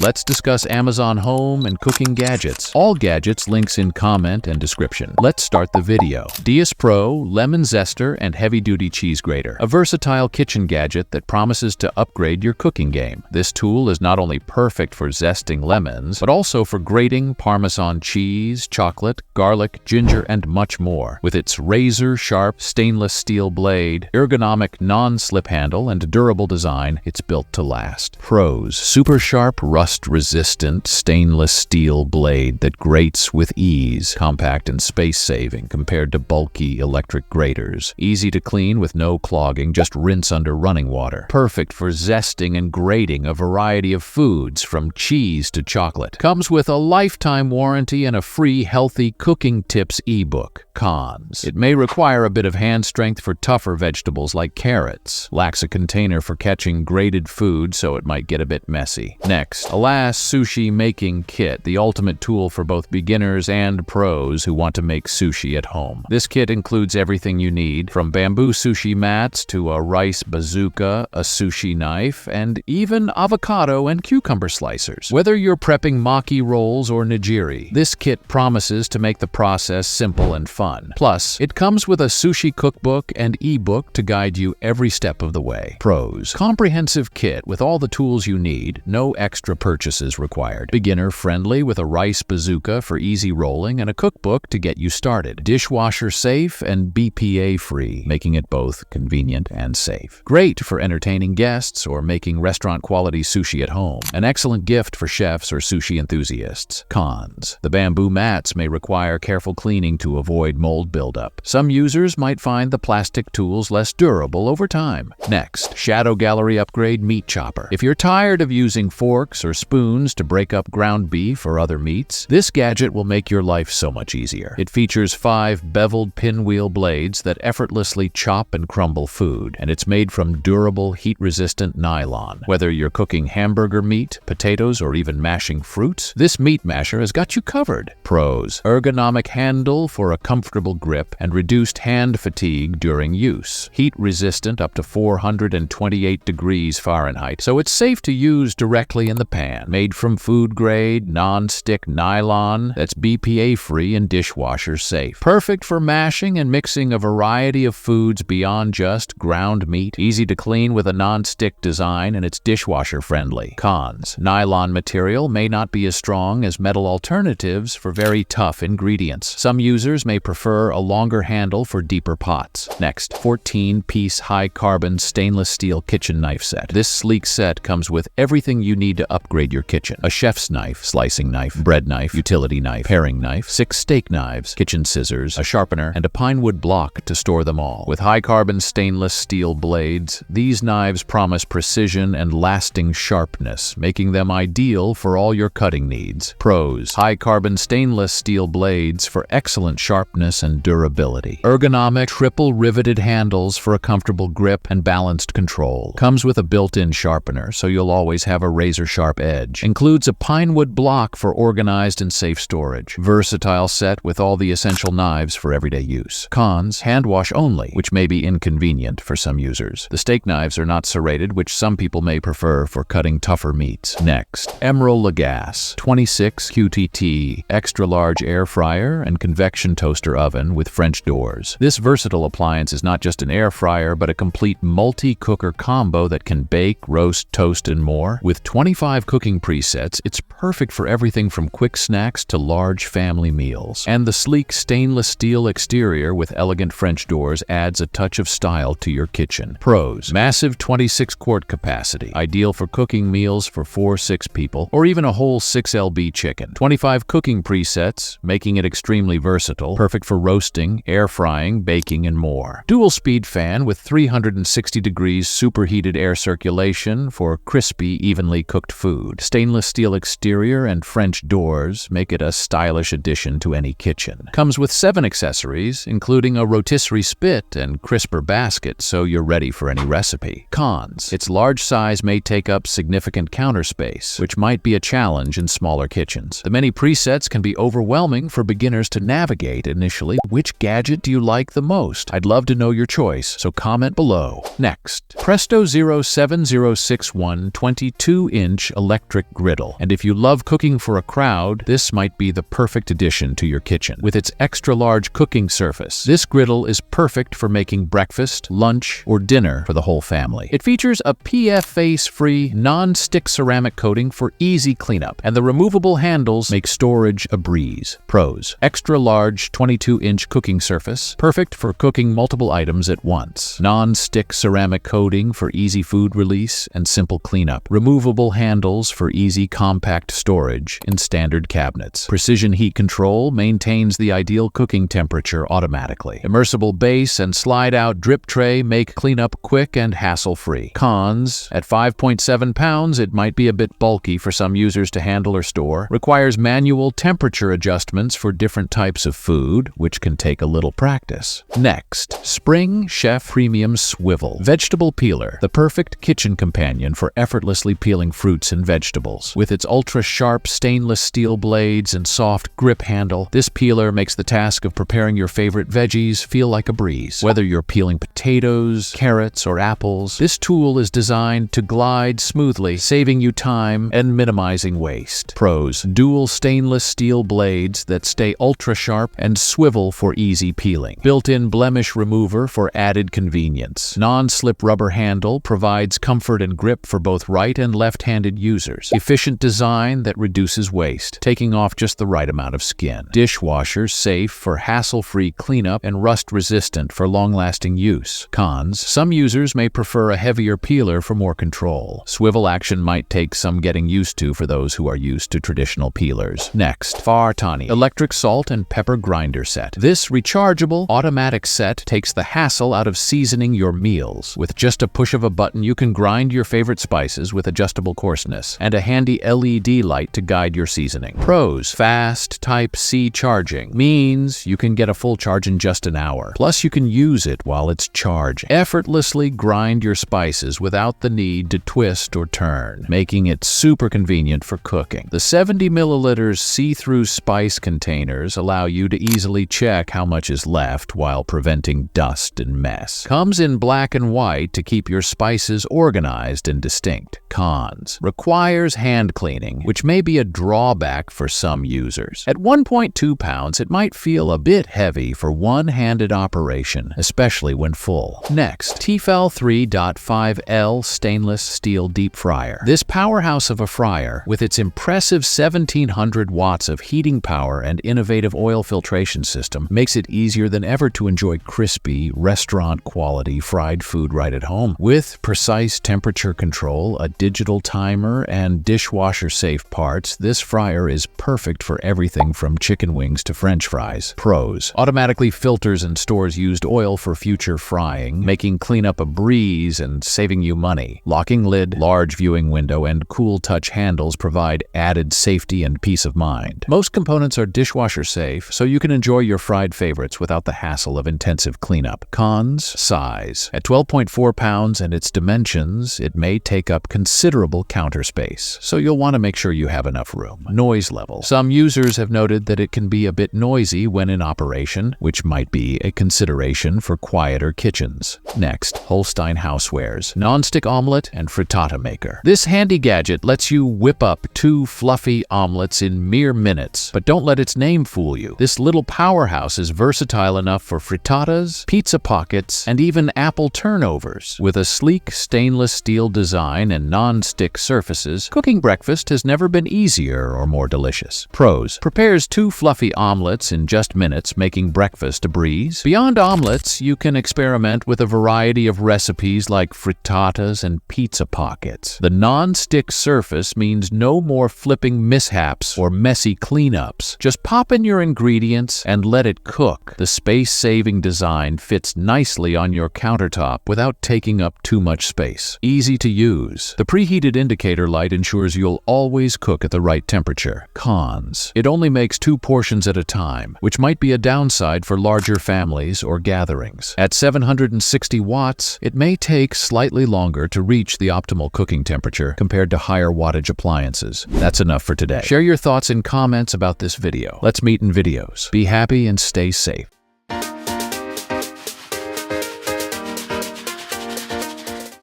Let's discuss Amazon Home and cooking gadgets. All gadgets links in comment and description. Let's start the video. Dias Pro Lemon Zester and Heavy-Duty Cheese Grater. A versatile kitchen gadget that promises to upgrade your cooking game. This tool is not only perfect for zesting lemons, but also for grating Parmesan cheese, chocolate, garlic, ginger, and much more. With its razor-sharp stainless steel blade, ergonomic non-slip handle, and durable design, it's built to last. Pros: super sharp, rust-resistant stainless steel blade that grates with ease, compact and space-saving compared to bulky electric graters. Easy to clean with no clogging, just rinse under running water. Perfect for zesting and grating a variety of foods from cheese to chocolate. Comes with a lifetime warranty and a free healthy cooking tips ebook. Cons: it may require a bit of hand strength for tougher vegetables like carrots. Lacks a container for catching grated food, so it might get a bit messy. Next, Alas Sushi Making Kit, the ultimate tool for both beginners and pros who want to make sushi at home. This kit includes everything you need, from bamboo sushi mats to a rice bazooka, a sushi knife, and even avocado and cucumber slicers. Whether you're prepping maki rolls or nigiri, this kit promises to make the process simple and fun. Plus, it comes with a sushi cookbook and ebook to guide you every step of the way. Pros: comprehensive kit with all the tools you need, no extra purchases required. Beginner friendly with a rice bazooka for easy rolling and a cookbook to get you started. Dishwasher safe and BPA free, making it both convenient and safe. Great for entertaining guests or making restaurant quality sushi at home. An excellent gift for chefs or sushi enthusiasts. Cons: the bamboo mats may require careful cleaning to avoid mold buildup. Some users might find the plastic tools less durable over time. Next, Shadow Gallery Upgrade Meat Chopper. If you're tired of using forks or spoons to break up ground beef or other meats, this gadget will make your life so much easier. It features 5 beveled pinwheel blades that effortlessly chop and crumble food, and it's made from durable, heat-resistant nylon. Whether you're cooking hamburger meat, potatoes, or even mashing fruits, this meat masher has got you covered. Pros: ergonomic handle for a comfortable grip and reduced hand fatigue during use. Heat-resistant up to 428 degrees Fahrenheit, so it's safe to use directly in the pan. Made from food-grade, non-stick nylon that's BPA-free and dishwasher safe. Perfect for mashing and mixing a variety of foods beyond just ground meat. Easy to clean with a non-stick design, and it's dishwasher-friendly. Cons: nylon material may not be as strong as metal alternatives for very tough ingredients. Some users may prefer a longer handle for deeper pots. Next, 14-piece high-carbon stainless steel kitchen knife set. This sleek set comes with everything you need to upgrade your kitchen. A chef's knife, slicing knife, bread knife, utility knife, paring knife, 6 steak knives, kitchen scissors, a sharpener, and a pine wood block to store them all. With high-carbon stainless steel blades, these knives promise precision and lasting sharpness, making them ideal for all your cutting needs. Pros: high-carbon stainless steel blades for excellent sharpness and durability. Ergonomic triple riveted handles for a comfortable grip and balanced control. Comes with a built-in sharpener, so you'll always have a razor-sharp edge. Includes a pine wood block for organized and safe storage. Versatile set with all the essential knives for everyday use. Cons: hand wash only, which may be inconvenient for some users. The steak knives are not serrated, which some people may prefer for cutting tougher meats. Next, Emerald Lagasse 26 QTT extra large air fryer and convection toaster oven with French doors. This versatile appliance is not just an air fryer, but a complete multi-cooker combo that can bake, roast, toast, and more. With 25 cooking presets, it's perfect for everything from quick snacks to large family meals. And the sleek stainless steel exterior with elegant French doors adds a touch of style to your kitchen. Pros: massive 26-quart capacity, ideal for cooking meals for 4-6 people, or even a whole 6 lb chicken. 25 cooking presets, making it extremely versatile, perfect for roasting, air frying, baking, and more. Dual speed fan with 360 degrees superheated air circulation for crispy, evenly cooked food. Stainless steel exterior and French doors make it a stylish addition to any kitchen. Comes with 7 accessories, including a rotisserie spit and crisper basket, so you're ready for any recipe. Cons: its large size may take up significant counter space, which might be a challenge in smaller kitchens. The many presets can be overwhelming for beginners to navigate initially. Which gadget do you like the most? I'd love to know your choice, so comment below. Next, Presto 07061 22-inch electric electric griddle. And if you love cooking for a crowd, this might be the perfect addition to your kitchen. With its extra-large cooking surface, this griddle is perfect for making breakfast, lunch, or dinner for the whole family. It features a PFAS-free, non-stick ceramic coating for easy cleanup, and the removable handles make storage a breeze. Pros: extra-large 22-inch cooking surface, perfect for cooking multiple items at once. Non-stick ceramic coating for easy food release and simple cleanup. Removable handles for easy compact storage in standard cabinets. Precision heat control maintains the ideal cooking temperature automatically. Immersible base and slide-out drip tray make cleanup quick and hassle-free. Cons: at 5.7 pounds, it might be a bit bulky for some users to handle or store. Requires manual temperature adjustments for different types of food, which can take a little practice. Next, Spring Chef Premium Swivel Vegetable Peeler, the perfect kitchen companion for effortlessly peeling fruits and vegetables. With its ultra-sharp stainless steel blades and soft grip handle, this peeler makes the task of preparing your favorite veggies feel like a breeze. Whether you're peeling potatoes, carrots, or apples, this tool is designed to glide smoothly, saving you time and minimizing waste. Pros: dual stainless steel blades that stay ultra-sharp and swivel for easy peeling. Built-in blemish remover for added convenience. Non-slip rubber handle provides comfort and grip for both right and left-handed users. Efficient design that reduces waste, taking off just the right amount of skin. Dishwasher safe for hassle-free cleanup and rust-resistant for long-lasting use. Cons: some users may prefer a heavier peeler for more control. Swivel action might take some getting used to for those who are used to traditional peelers. Next, Frittata Electric Salt and Pepper Grinder Set. This rechargeable, automatic set takes the hassle out of seasoning your meals. With just a push of a button, you can grind your favorite spices with adjustable coarseness, and a handy LED light to guide your seasoning. Pros: fast Type-C charging means you can get a full charge in just an hour. Plus, you can use it while it's charging. Effortlessly grind your spices without the need to twist or turn, making it super convenient for cooking. The 70 milliliters see-through spice containers allow you to easily check how much is left while preventing dust and mess. Comes in black and white to keep your spices organized and distinct. Cons: requires hand cleaning, which may be a drawback for some users. At 1.2 pounds, it might feel a bit heavy for one-handed operation, especially when full. Next, Tefal 3.5L Stainless Steel Deep Fryer. This powerhouse of a fryer, with its impressive 1700 watts of heating power and innovative oil filtration system, makes it easier than ever to enjoy crispy, restaurant-quality fried food right at home. With precise temperature control, a digital timer, and dishwasher-safe parts, this fryer is perfect for everything from chicken wings to French fries. Pros: automatically filters and stores used oil for future frying, making cleanup a breeze and saving you money. Locking lid, large viewing window, and cool touch handles provide added safety and peace of mind. Most components are dishwasher safe, so you can enjoy your fried favorites without the hassle of intensive cleanup. Cons: size. At 12.4 pounds and its dimensions, it may take up considerable counter space, so you'll want to make sure you have enough room. Noise level. Some users have noted that it can be a bit noisy when in operation, which might be a consideration for quieter kitchens. Next, Holstein Housewares Non-Stick Omelet and Frittata Maker. This handy gadget lets you whip up 2 fluffy omelets in mere minutes, but don't let its name fool you. This little powerhouse is versatile enough for frittatas, pizza pockets, and even apple turnovers. With a sleek stainless steel design and non-stick surfaces, cooking breakfast has never been easier or more delicious. Pros: prepares 2 fluffy omelets in just minutes, making breakfast a breeze. Beyond omelets, you can experiment with a variety of recipes like frittatas and pizza pockets. The non-stick surface means no more flipping mishaps or messy cleanups. Just pop in your ingredients and let it cook. The space-saving design fits nicely on your countertop without taking up too much space. Easy to use. The preheated indicator light ensures you'll always cook at the right temperature. Cons: it only makes 2 portions at a time, which might be a downside for larger families or gatherings. At 760 watts, it may take slightly longer to reach the optimal cooking temperature compared to higher wattage appliances. That's enough for today. Share your thoughts in comments about this video. Let's meet in videos. Be happy and stay safe.